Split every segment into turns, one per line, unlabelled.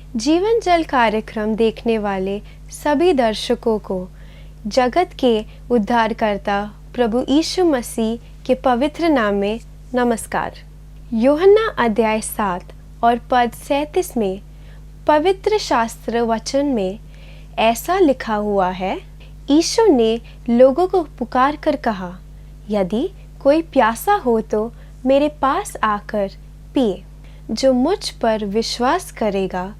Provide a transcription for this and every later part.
जीवन जल कार्यक्रम देखने वाले सभी दर्शकों को जगत के उद्धारकर्ता प्रभु यीशु मसीह के पवित्र नाम में नमस्कार। यूहन्ना अध्याय 7 और पद 37 में पवित्र शास्त्र वचन में ऐसा लिखा हुआ है, यीशु ने लोगों को पुकार कर कहा, यदि कोई प्यासा हो तो मेरे पास आकर पिए। जो मुझ पर विश्वास करेगा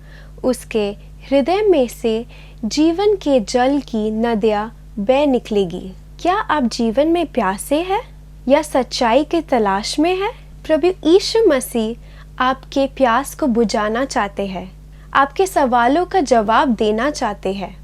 उसके हृदय में से जीवन के जल की नदियाँ बह निकलेगी। क्या आप जीवन में प्यासे हैं या सच्चाई की तलाश में हैं? प्रभु यीशु मसीह आपके प्यास को बुझाना चाहते हैं, आपके सवालों का जवाब देना चाहते हैं।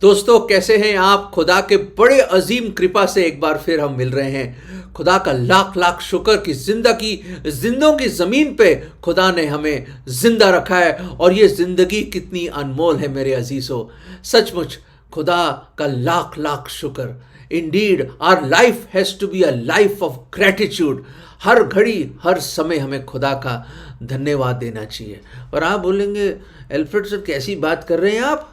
दोस्तों, कैसे हैं आप? खुदा के बड़े अजीम कृपा से एक बार फिर हम मिल रहे हैं। खुदा का लाख लाख शुक्र कि जिंदों की जमीन पे खुदा ने हमें जिंदा रखा है, और ये जिंदगी कितनी अनमोल है मेरे अजीजों। सचमुच खुदा का लाख लाख शुक्र। Indeed our life has to be a life of gratitude. हर घड़ी हर समय हमें खुदा का धन्यवाद देना चाहिए। और आप बोलेंगे, एल्फ्रेड सर कैसी बात कर रहे हैं आप?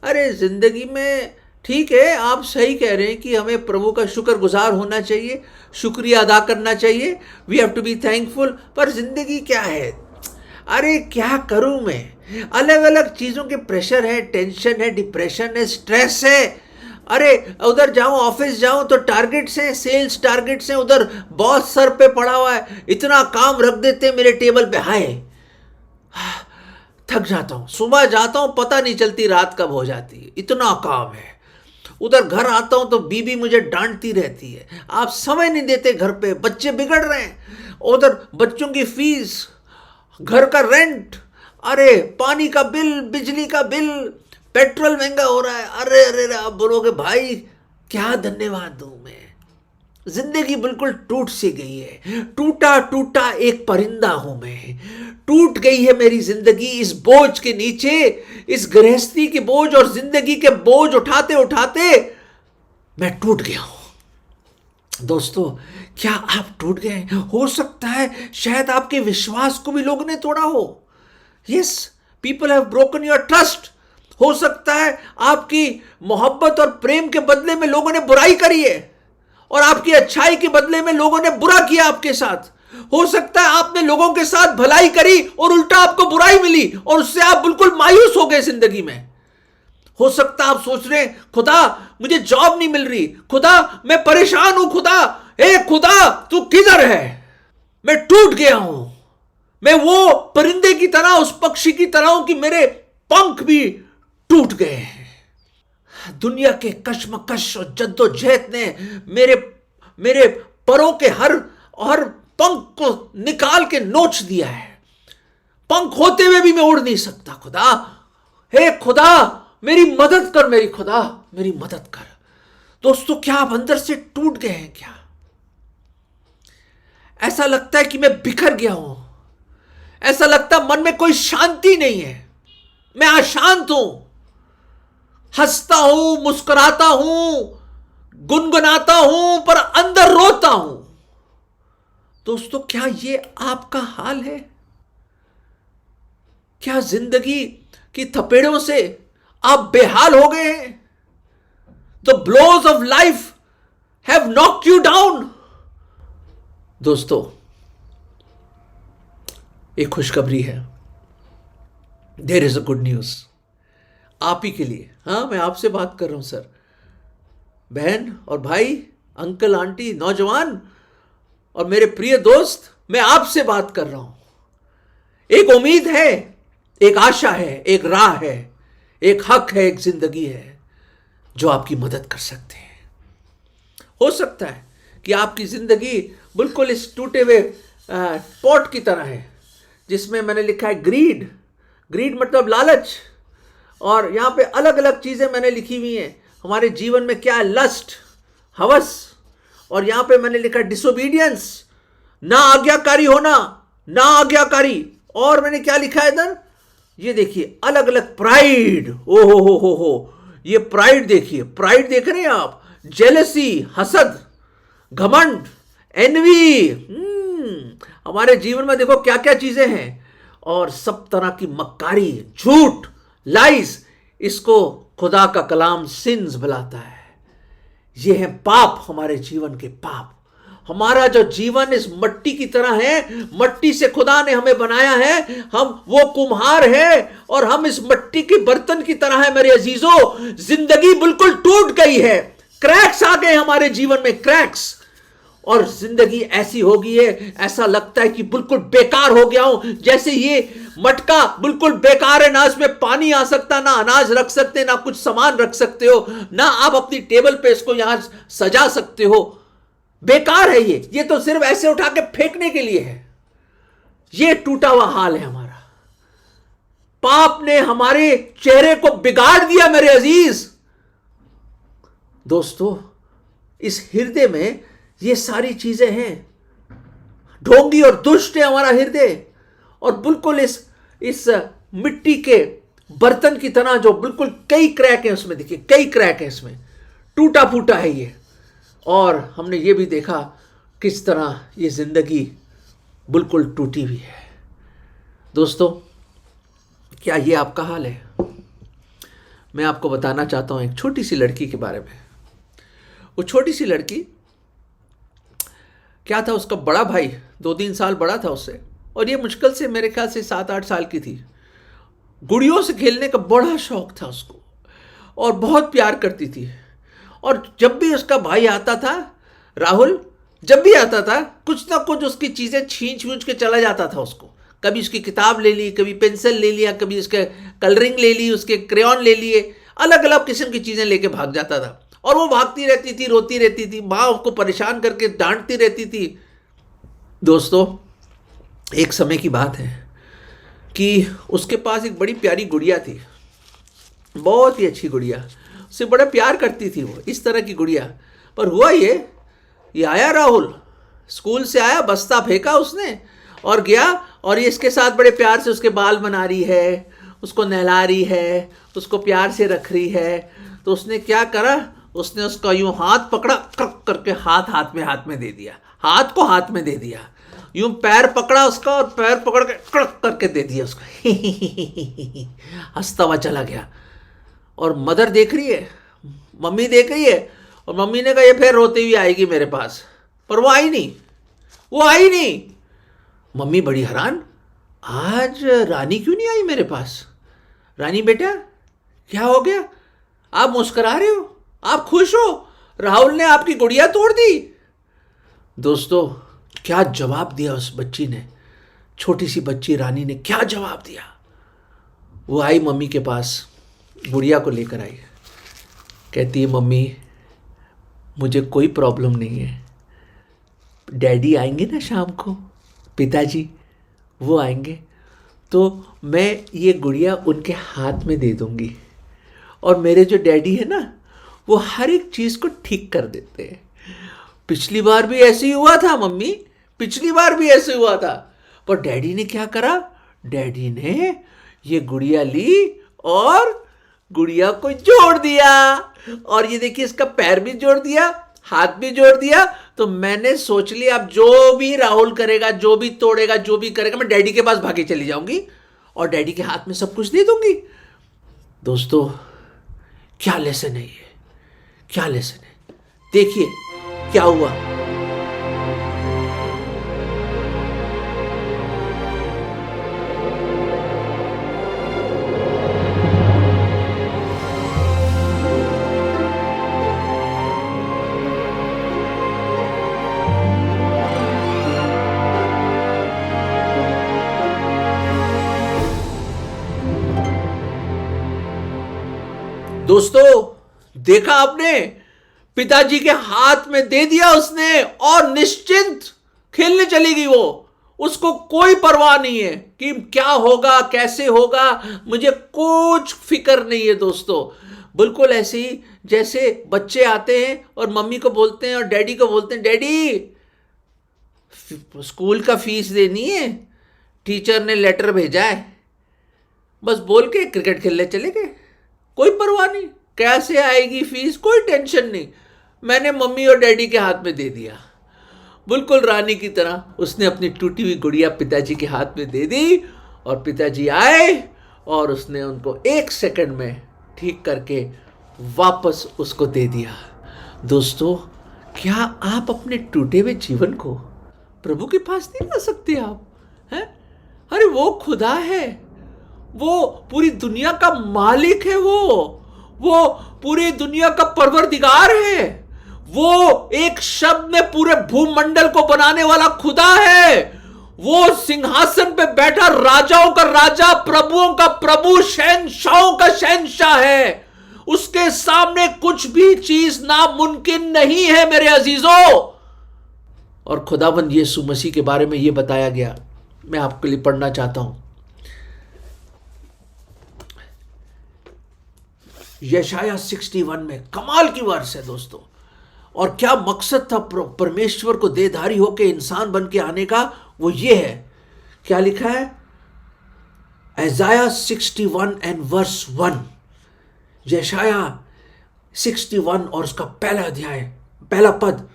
अरे जिंदगी में ठीक है, आप सही कह रहे हैं कि हमें प्रभु का शुक्रगुजार होना चाहिए, शुक्रिया अदा करना चाहिए। We have to be thankful. पर जिंदगी क्या है? अरे क्या करूं मैं? अलग अलग चीज़ों के प्रेशर है, टेंशन है, डिप्रेशन है, स्ट्रेस है। अरे उधर जाऊं, ऑफिस जाऊं तो टारगेट्स हैं, सेल्स टारगेट्स हैं, उधर बॉस सर पे पड़ा हुआ है, इतना काम रख देते हैं मेरे टेबल पे। हाय, थक जाता हूं। सुबह जाता हूं, पता नहीं चलती रात कब हो जाती है, इतना काम है। उधर घर आता हूं तो बीबी मुझे डांटती रहती है, आप समय नहीं देते घर पे, बच्चे बिगड़ रहे हैं। उधर बच्चों की फीस, घर का रेंट, अरे पानी का बिल, बिजली का बिल, पेट्रोल महंगा हो रहा है। अरे अरे अरे, आप बोलोगे भाई क्या धन्यवाद दूं मैं? जिंदगी बिल्कुल टूट सी गई है। टूटा टूटा एक परिंदा हूं मैं। टूट गई है मेरी जिंदगी इस बोझ के नीचे, इस गृहस्थी के बोझ और जिंदगी के बोझ उठाते उठाते मैं टूट गया हूं। दोस्तों, क्या आप टूट गए? हो सकता है शायद आपके विश्वास को भी लोगों ने तोड़ा हो। Yes, people have broken your trust. हो सकता है आपकी मोहब्बत और प्रेम के बदले में लोगों ने बुराई करी है, और आपकी अच्छाई के बदले में लोगों ने बुरा किया आपके साथ। हो सकता है आपने लोगों के साथ भलाई करी और उल्टा आपको बुराई मिली, और उससे आप बिल्कुल मायूस हो गए जिंदगी में। हो सकता है आप सोच रहे हैं, खुदा मुझे जॉब नहीं मिल रही, खुदा मैं परेशान हूं, खुदा हे खुदा तू किधर है? मैं टूट गया हूं। मैं वो परिंदे की तरह, उस पक्षी की तरह हूं कि मेरे पंख भी टूट गए हैं। दुनिया के कश्मकश और जद्दोजहद ने मेरे परों के हर पंख को निकाल के नोच दिया है। पंख होते हुए भी मैं उड़ नहीं सकता। खुदा, हे खुदा मेरी मदद कर, मेरी खुदा मेरी मदद कर। दोस्तों, क्या आप अंदर से टूट गए हैं? क्या ऐसा लगता है कि मैं बिखर गया हूं? ऐसा लगता है मन में कोई शांति नहीं है, मैं अशांत हूं। हंसता हूं, मुस्कुराता हूं, गुनगुनाता हूं, पर अंदर रोता हूं। दोस्तों, क्या ये आपका हाल है? क्या जिंदगी की थपेड़ों से आप बेहाल हो गए हैं? The blows of life have knocked you down. दोस्तों, एक खुशखबरी है। There is a good news आप ही के लिए। हाँ, मैं आपसे बात कर रहा हूं सर, बहन और भाई, अंकल आंटी, नौजवान और मेरे प्रिय दोस्त, मैं आपसे बात कर रहा हूं। एक उम्मीद है, एक आशा है, एक राह है, एक हक है, एक जिंदगी है जो आपकी मदद कर सकते हैं। हो सकता है कि आपकी जिंदगी बिल्कुल इस टूटे हुए पॉट की तरह है जिसमें मैंने लिखा है ग्रीड। ग्रीड मतलब लालच, और यहां पे अलग अलग चीजें मैंने लिखी हुई हैं। हमारे जीवन में क्या है? लस्ट, हवस, और यहां पे मैंने लिखा डिसोबीडियंस, ना आज्ञाकारी होना, ना आज्ञाकारी। और मैंने क्या लिखा है इधर? ये देखिए, अलग अलग प्राइड। ओ हो, ये प्राइड देखिए, प्राइड देख रहे हैं आप? जेलसी, हसद, घमंड, एनवी। हमारे जीवन में देखो क्या क्या चीजें हैं। और सब तरह की मक्कारी, झूठ, लाइज, इसको खुदा का कलाम सिन्स बुलाता है। ये है पाप, हमारे जीवन के पाप। हमारा जो जीवन इस मट्टी की तरह है, मट्टी से खुदा ने हमें बनाया है, हम वो कुम्हार है और हम इस मट्टी के बर्तन की तरह है। मेरे अजीजों, जिंदगी बिल्कुल टूट गई है, क्रैक्स आ गए हमारे जीवन में, क्रैक्स, और जिंदगी ऐसी हो गई है, ऐसा लगता है कि बिल्कुल बेकार हो गया हूं। जैसे ये मटका बिल्कुल बेकार है, ना इसमें पानी आ सकता, ना अनाज रख सकते, ना कुछ सामान रख सकते हो, ना आप अपनी टेबल पे इसको यहां सजा सकते हो। बेकार है ये तो सिर्फ ऐसे उठा के फेंकने के लिए है। ये टूटा हुआ हाल है हमारा। पाप ने हमारे चेहरे को बिगाड़ दिया मेरे अजीज दोस्तों। इस हृदय में ये सारी चीजें हैं। ढोंगी और दुष्ट है हमारा हृदय, और बिल्कुल इस मिट्टी के बर्तन की तरह, जो बिल्कुल कई क्रैक है उसमें, देखिए कई क्रैक है इसमें, टूटा फूटा है ये। और हमने ये भी देखा किस तरह ये जिंदगी बिल्कुल टूटी हुई है। दोस्तों, क्या ये आपका हाल है? मैं आपको बताना चाहता हूं एक छोटी सी लड़की के बारे में। वो छोटी सी लड़की क्या था, उसका बड़ा भाई 2-3 साल बड़ा था उससे, और ये मुश्किल से मेरे ख्याल से 7-8 साल की थी। गुड़ियों से खेलने का बड़ा शौक था उसको, और बहुत प्यार करती थी। और जब भी उसका भाई आता था, राहुल, जब भी आता था, कुछ ना कुछ उसकी चीज़ें छींच के चला जाता था उसको। कभी उसकी किताब ले ली, कभी पेंसिल ले लिया, कभी उसके कलरिंग ले ली, उसके क्रेयॉन ले लिए, अलग अलग किस्म की चीज़ें लेके भाग जाता था। और वो भागती रहती थी, रोती रहती थी, माँ उसको परेशान करके डांटती रहती थी। दोस्तों, एक समय की बात है कि उसके पास एक बड़ी प्यारी गुड़िया थी, बहुत ही अच्छी गुड़िया, उससे बड़ा प्यार करती थी वो, इस तरह की गुड़िया। पर हुआ ये आया राहुल, स्कूल से आया, बस्ता फेंका उसने और गया, और ये इसके साथ बड़े प्यार से उसके बाल बना रही है, उसको नहला रही है, उसको प्यार से रख रही है। तो उसने क्या करा, उसने उसका यूं हाथ पकड़ा, क्रक करके हाथ में दे दिया, हाथ को हाथ में दे दिया, यूं पैर पकड़ा उसका और पैर पकड़ के क्रक करके दे दिया उसको। हंसता हुआ चला गया। और मदर देख रही है, मम्मी देख रही है, और मम्मी ने कहा ये फिर रोती हुई आएगी मेरे पास, पर वो आई नहीं। मम्मी बड़ी हैरान, आज रानी क्यों नहीं आई मेरे पास? रानी बेटा, क्या हो गया? आप मुस्कुरा रहे हो, आप खुश हो, राहुल ने आपकी गुड़िया तोड़ दी। दोस्तों, क्या जवाब दिया उस बच्ची ने, छोटी सी बच्ची रानी ने क्या जवाब दिया। वो आई मम्मी के पास, गुड़िया को लेकर आई, कहती है मम्मी मुझे कोई प्रॉब्लम नहीं है, डैडी आएंगे ना शाम को, पिताजी वो आएंगे, तो मैं ये गुड़िया उनके हाथ में दे दूंगी, और मेरे जो डैडी है ना, वो हर एक चीज़ को ठीक कर देते हैं। पिछली बार भी ऐसे ही हुआ था मम्मी, पिछली बार भी ऐसे हुआ था, पर डैडी ने क्या करा, डैडी ने ये गुड़िया ली और गुड़िया को जोड़ दिया, और ये देखिए इसका पैर भी जोड़ दिया, हाथ भी जोड़ दिया। तो मैंने सोच लिया अब जो भी राहुल करेगा, जो भी तोड़ेगा, जो भी करेगा, मैं डैडी के पास भागे चली जाऊंगी और डैडी के हाथ में सब कुछ दे दूंगी। दोस्तों, क्या लेसन है ये, क्या लेसन है। देखिए क्या हुआ। दोस्तों, देखा आपने, पिताजी के हाथ में दे दिया उसने और निश्चिंत खेलने चली गई वो। उसको कोई परवाह नहीं है कि क्या होगा, कैसे होगा, मुझे कुछ फिक्र नहीं है। दोस्तों, बिल्कुल ऐसे ही जैसे बच्चे आते हैं और मम्मी को बोलते हैं और डैडी को बोलते हैं, डैडी स्कूल का फीस देनी है, टीचर ने लेटर भेजा है, बस बोल के क्रिकेट खेलने चले गए, कोई परवाह नहीं, कैसे आएगी फीस, कोई टेंशन नहीं, मैंने मम्मी और डैडी के हाथ में दे दिया। बिल्कुल रानी की तरह उसने अपनी टूटी हुई गुड़िया पिताजी के हाथ में दे दी और पिताजी आए और उसने उनको 1 सेकंड में ठीक करके वापस उसको दे दिया। दोस्तों, क्या आप अपने टूटे हुए जीवन को प्रभु के पास नहीं ला सकते आप? हैं? अरे वो खुदा है, वो पूरी दुनिया का मालिक है, वो पूरी दुनिया का परवरदिगार है, वो एक शब्द में पूरे भूमंडल को बनाने वाला खुदा है, वो सिंहासन पे बैठा राजाओं का राजा, प्रभुओं का प्रभु, शहंशाहों का शहंशाह है। उसके सामने कुछ भी चीज नामुमकिन नहीं है मेरे अजीजों। और खुदाबंद यीशु मसीह के बारे में यह बताया गया, मैं आपके लिए पढ़ना चाहता हूं। यशाया 61 में कमाल की वर्स है दोस्तों। और क्या मकसद था परमेश्वर को देहधारी होकर इंसान बन के आने का? वो ये है, क्या लिखा है? Isaiah 61 and verse 1, यशाया 61 और उसका पहला अध्याय, पहला पद,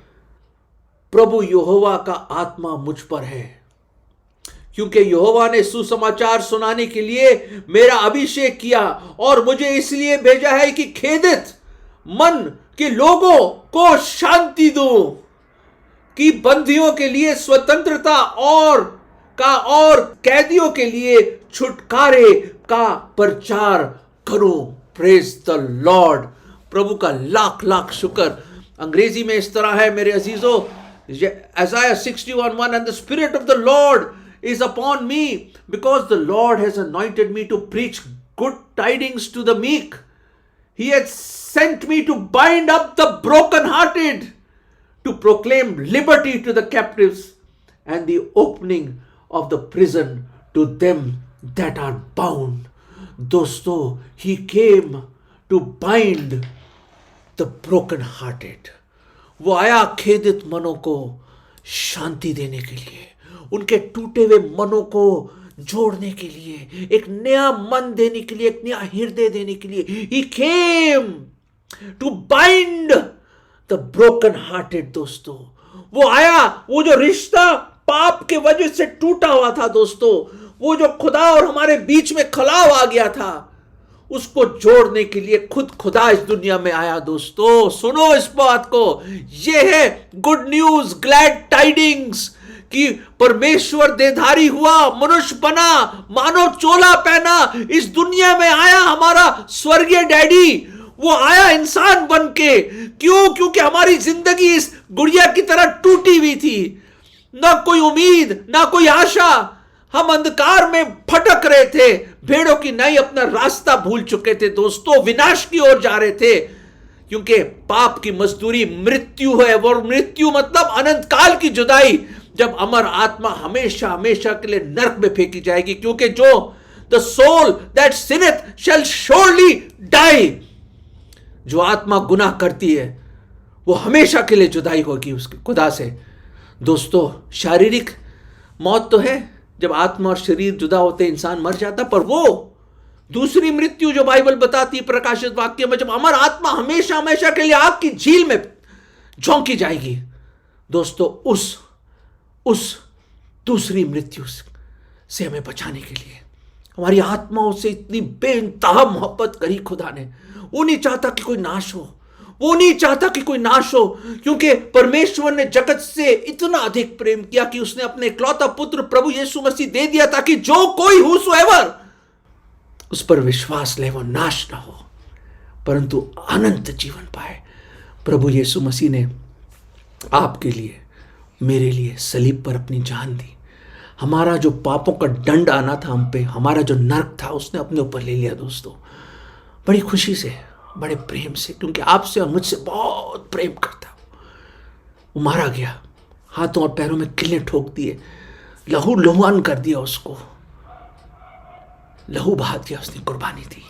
प्रभु यहोवा का आत्मा मुझ पर है, क्योंकि यहोवा ने सुसमाचार सुनाने के लिए मेरा अभिषेक किया और मुझे इसलिए भेजा है कि खेदित मन के लोगों को शांति दूं, कि बंदियों के लिए स्वतंत्रता और कैदियों के लिए छुटकारे का प्रचार करूं। Praise the Lord. प्रभु का लाख लाख शुक्र। अंग्रेजी में इस तरह है मेरे अजीजों, Isaiah 61:1, and the spirit of the Lord is upon me, because the Lord has anointed me to preach good tidings to the meek. He has sent me to bind up the brokenhearted, to proclaim liberty to the captives and the opening of the prison to them that are bound. दोस्तों, he came to bind the brokenhearted. वो आया खेदित मनों को शांति देने के लिए, उनके टूटे हुए मनों को जोड़ने के लिए, एक नया मन देने के लिए, एक नया हृदय देने के लिए। He came to bind the broken hearted। दोस्तों, वो आया, वो जो रिश्ता पाप के वजह से टूटा हुआ था दोस्तों, वो जो खुदा और हमारे बीच में खलाव आ गया था, उसको जोड़ने के लिए खुद खुदा इस दुनिया में आया। दोस्तों सुनो इस बात को, ये है गुड न्यूज, ग्लैड टाइडिंग्स, कि परमेश्वर देहधारी हुआ, मनुष्य बना, मानव चोला पहना, इस दुनिया में आया हमारा स्वर्गीय डैडी। वो आया इंसान बन के। क्यों? क्योंकि हमारी जिंदगी इस गुड़िया की तरह टूटी हुई थी, ना कोई उम्मीद, ना कोई आशा। हम अंधकार में भटक रहे थे, भेड़ों की नाई अपना रास्ता भूल चुके थे दोस्तों, विनाश की ओर जा रहे थे, क्योंकि पाप की मजदूरी मृत्यु है। वो मृत्यु मतलब अनंत काल की जुदाई, जब अमर आत्मा हमेशा हमेशा के लिए नरक में फेंकी जाएगी। क्योंकि जो the soul that sinneth shall surely die, जो आत्मा गुनाह करती है वो हमेशा के लिए जुदाई होगी उसके खुदा से। दोस्तों, शारीरिक मौत तो है, जब आत्मा और शरीर जुदा होते इंसान मर जाता, पर वो दूसरी मृत्यु जो बाइबल बताती है प्रकाशित वाक्य में, जब अमर आत्मा हमेशा हमेशा के लिए आग की झील में झोंकी जाएगी। दोस्तों, उस दूसरी मृत्यु से हमें बचाने के लिए हमारी आत्माओं से इतनी बेइंतहा मोहब्बत करी खुदा ने। वो नहीं चाहता कि कोई नाश हो, वो नहीं चाहता कि कोई नाश हो, क्योंकि परमेश्वर ने जगत से इतना अधिक प्रेम किया कि उसने अपने इकलौता पुत्र प्रभु यीशु मसीह दे दिया, ताकि जो कोई हुसोएवर उस पर विश्वास ले वो नाश ना हो परंतु अनंत जीवन पाए। प्रभु यीशु मसीह ने आपके लिए, मेरे लिए सलीब पर अपनी जान दी। हमारा जो पापों का दंड आना था हम पे, हमारा जो नरक था, उसने अपने ऊपर ले लिया। दोस्तों, बड़ी खुशी से, बड़े प्रेम से, क्योंकि आपसे और मुझसे बहुत प्रेम करता। वो मारा गया, हाथों और पैरों में किलें ठोक दिए, लहू लुहान कर दिया, उसको लहू बहा दिया, उसने कुर्बानी दी,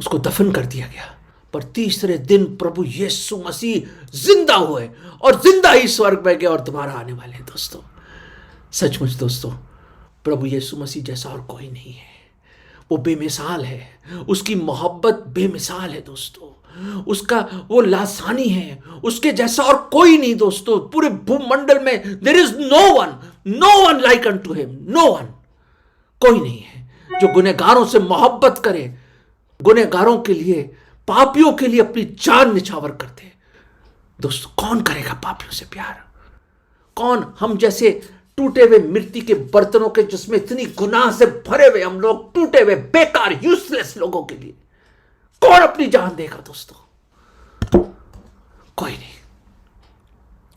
उसको दफन कर दिया गया। पर तीसरे दिन प्रभु यीशु मसीह जिंदा हुए और जिंदा ही स्वर्ग में गए और दोबारा आने वाले हैं। दोस्तों, सचमुच दोस्तों, प्रभु यीशु मसीह जैसा और कोई नहीं है। वो बेमिसाल है, उसकी मोहब्बत बेमिसाल है दोस्तों, उसका वो लासानी है, उसके जैसा और कोई नहीं दोस्तों। पूरे भूमंडल में there is no one like unto him, no one. कोई नहीं है जो गुनहगारों से मोहब्बत करे, गुनहगारों के लिए, पापियों के लिए अपनी जान निछावर कर दे। दोस्तों, कौन करेगा पापियों से प्यार? कौन हम जैसे टूटे हुए मिट्टी के बर्तनों के, जिसमें इतनी गुनाह से भरे हुए हम लोग, टूटे हुए बेकार यूजलेस लोगों के लिए कौन अपनी जान देगा? दोस्तों, कोई नहीं,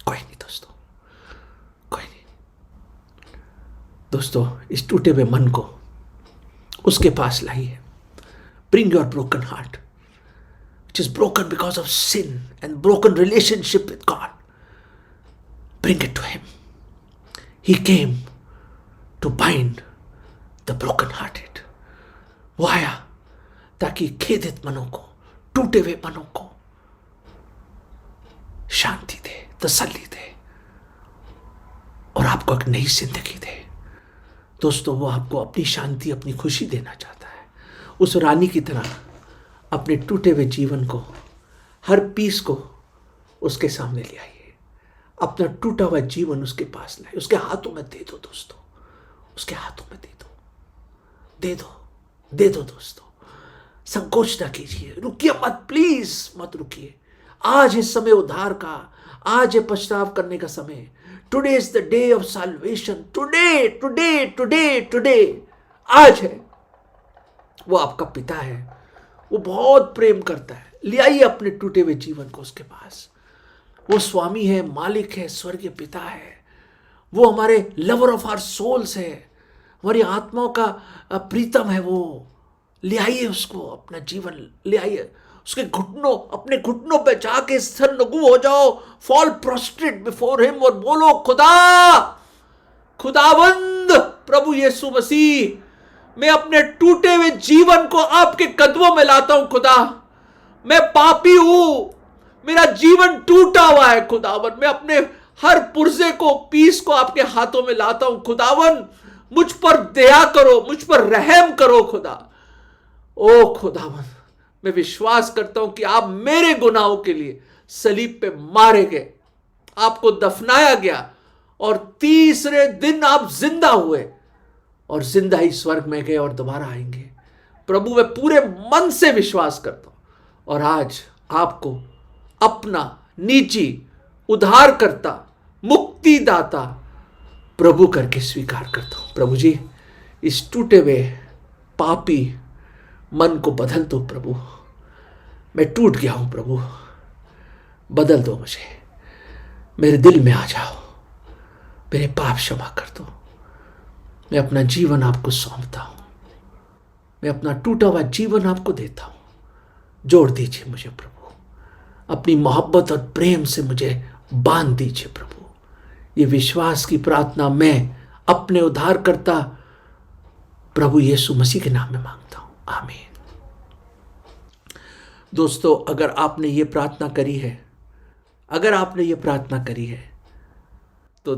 कोई नहीं दोस्तों, कोई नहीं। दोस्तों, इस टूटे हुए मन को उसके पास लाइए। Bring your broken heart, which is broken because of sin and broken relationship with God. Bring it to Him. He came to bind the broken-hearted. वो आया ताकि खेदित मनों को, टूटे हुए मनों को शांति दे, तसल्ली दे और आपको एक नई जिंदगी दे। दोस्तों, वो आपको अपनी शांति, अपनी खुशी देना चाहता है। उस रानी की तरह अपने टूटे हुए जीवन को, हर पीस को उसके सामने ले आइए। अपना टूटा हुआ जीवन उसके पास लाइए, उसके हाथों में दे दो। दोस्तों, उसके हाथों में दे दो, दे दो, दे दो। दोस्तों, संकोच ना कीजिए, रुकिए मत, प्लीज मत रुकिए। आज इस समय उद्धार का, आज है पछताव करने का समय। Today is the day of salvation. Today today today today आज है। वो आपका पिता है, वो बहुत प्रेम करता है। ले आइए अपने टूटे हुए जीवन को उसके पास। वो स्वामी है, मालिक है, स्वर्गीय पिता है। वो हमारे लवर ऑफ आवर सोल्स है, हमारी आत्माओं का प्रीतम है। वो ले आइए उसको, अपना जीवन ले आइए। उसके घुटनों, अपने घुटनों पे जाके सरनगू हो जाओ, फॉल प्रोस्ट्रेट बिफोर हिम और बोलो, खुदा, खुदावंद प्रभु यीशु मसीह, मैं अपने टूटे हुए जीवन को आपके कदमों में लाता हूं। खुदा, मैं पापी हूं, मेरा जीवन टूटा हुआ है। खुदावन, मैं अपने हर पुर्जे को, पीस को आपके हाथों में लाता हूं। खुदावन, मुझ पर दया करो, मुझ पर रहम करो। खुदा, ओ खुदावन, मैं विश्वास करता हूं कि आप मेरे गुनाहों के लिए सलीब पे मारे गए, आपको दफनाया गया और तीसरे दिन आप जिंदा हुए और जिंदा ही स्वर्ग में गए और दोबारा आएंगे। प्रभु, मैं पूरे मन से विश्वास करता हूं और आज आपको अपना निजी उद्धारकर्ता, मुक्तिदाता प्रभु करके स्वीकार करता हूं। प्रभु जी, इस टूटे हुए पापी मन को बदल दो प्रभु। मैं टूट गया हूं प्रभु, बदल दो मुझे, मेरे दिल में आ जाओ, मेरे पाप क्षमा कर दो। मैं अपना जीवन आपको सौंपता हूं, मैं अपना टूटा हुआ जीवन आपको देता हूं। जोड़ दीजिए मुझे प्रभु, अपनी मोहब्बत और प्रेम से मुझे बांध दीजिए प्रभु। ये विश्वास की प्रार्थना मैं अपने उद्धारकर्ता प्रभु यीशु मसीह के नाम में मांगता हूं, आमीन। दोस्तों, अगर आपने ये प्रार्थना करी है, अगर आपने ये प्रार्थना करी है, तो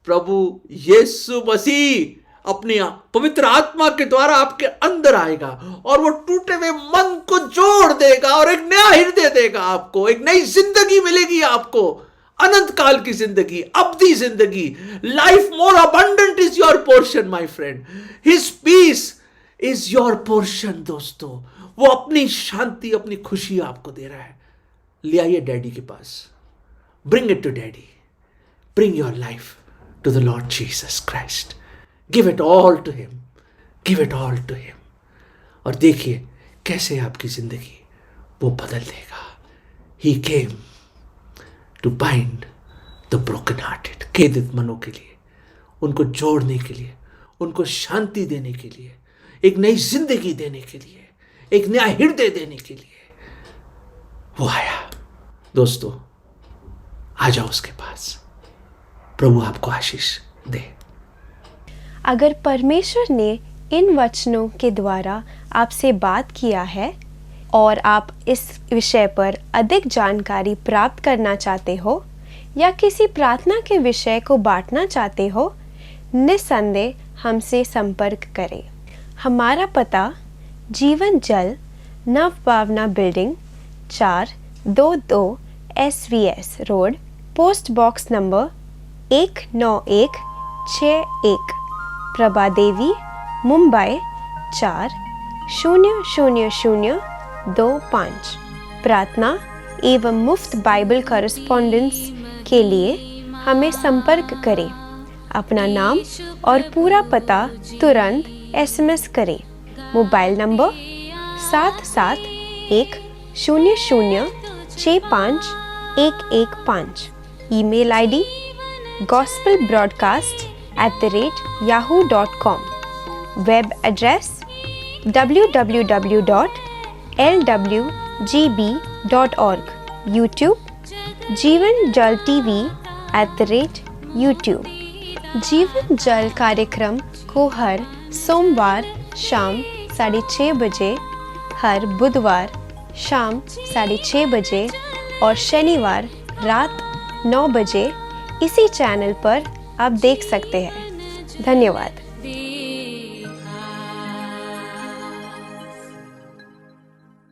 प्रभु यीशु मसीह अपनी पवित्र आत्मा के द्वारा आपके अंदर आएगा और वो टूटे हुए मन को जोड़ देगा और एक नया हृदय देगा आपको। एक नई जिंदगी मिलेगी आपको, अनंत काल की जिंदगी, अवधि जिंदगी। Life more abundant is your portion my friend. His peace is your portion. दोस्तों, वो अपनी शांति, अपनी खुशी आपको दे रहा है। ले आइए डैडी के पास, bring it to daddy, bring your life to the Lord Jesus Christ. Give it all to him, give it all to him और देखिए कैसे आपकी जिंदगी वो बदल देगा। He came to bind the broken hearted, खेदित मनों के लिए, उनको जोड़ने के लिए, उनको शांति देने के लिए, एक नई जिंदगी देने के लिए, एक नया हृदय देने के लिए वो आया। दोस्तों, आ जाओ उसके पास, प्रभु आपको आशीष दे।
अगर परमेश्वर ने इन वचनों के द्वारा आपसे बात किया है और आप इस विषय पर अधिक जानकारी प्राप्त करना चाहते हो या किसी प्रार्थना के विषय को बांटना चाहते हो, निस्संदेह हमसे संपर्क करें। हमारा पता Jeevan Jal Nav Bhavna building 422 SVS road, post box number 19161, Prabhadevi, Mumbai 400025। प्रार्थना एवं मुफ्त बाइबल कॉरेस्पॉन्डेंस के लिए हमें संपर्क करें। अपना नाम और पूरा पता तुरंत SMS करें। Mobile number 7710065115। Email ID gospelbroadcast@yahoo.com। Web address www.lwgb.org। YouTube जीवन जल TV @YouTube। जीवन जल कार्यक्रम को हर सोमवार शाम 6:30 बजे, हर बुधवार शाम 6:30 बजे और शनिवार रात 9 बजे इसी चैनल पर आप देख सकते हैं। धन्यवाद।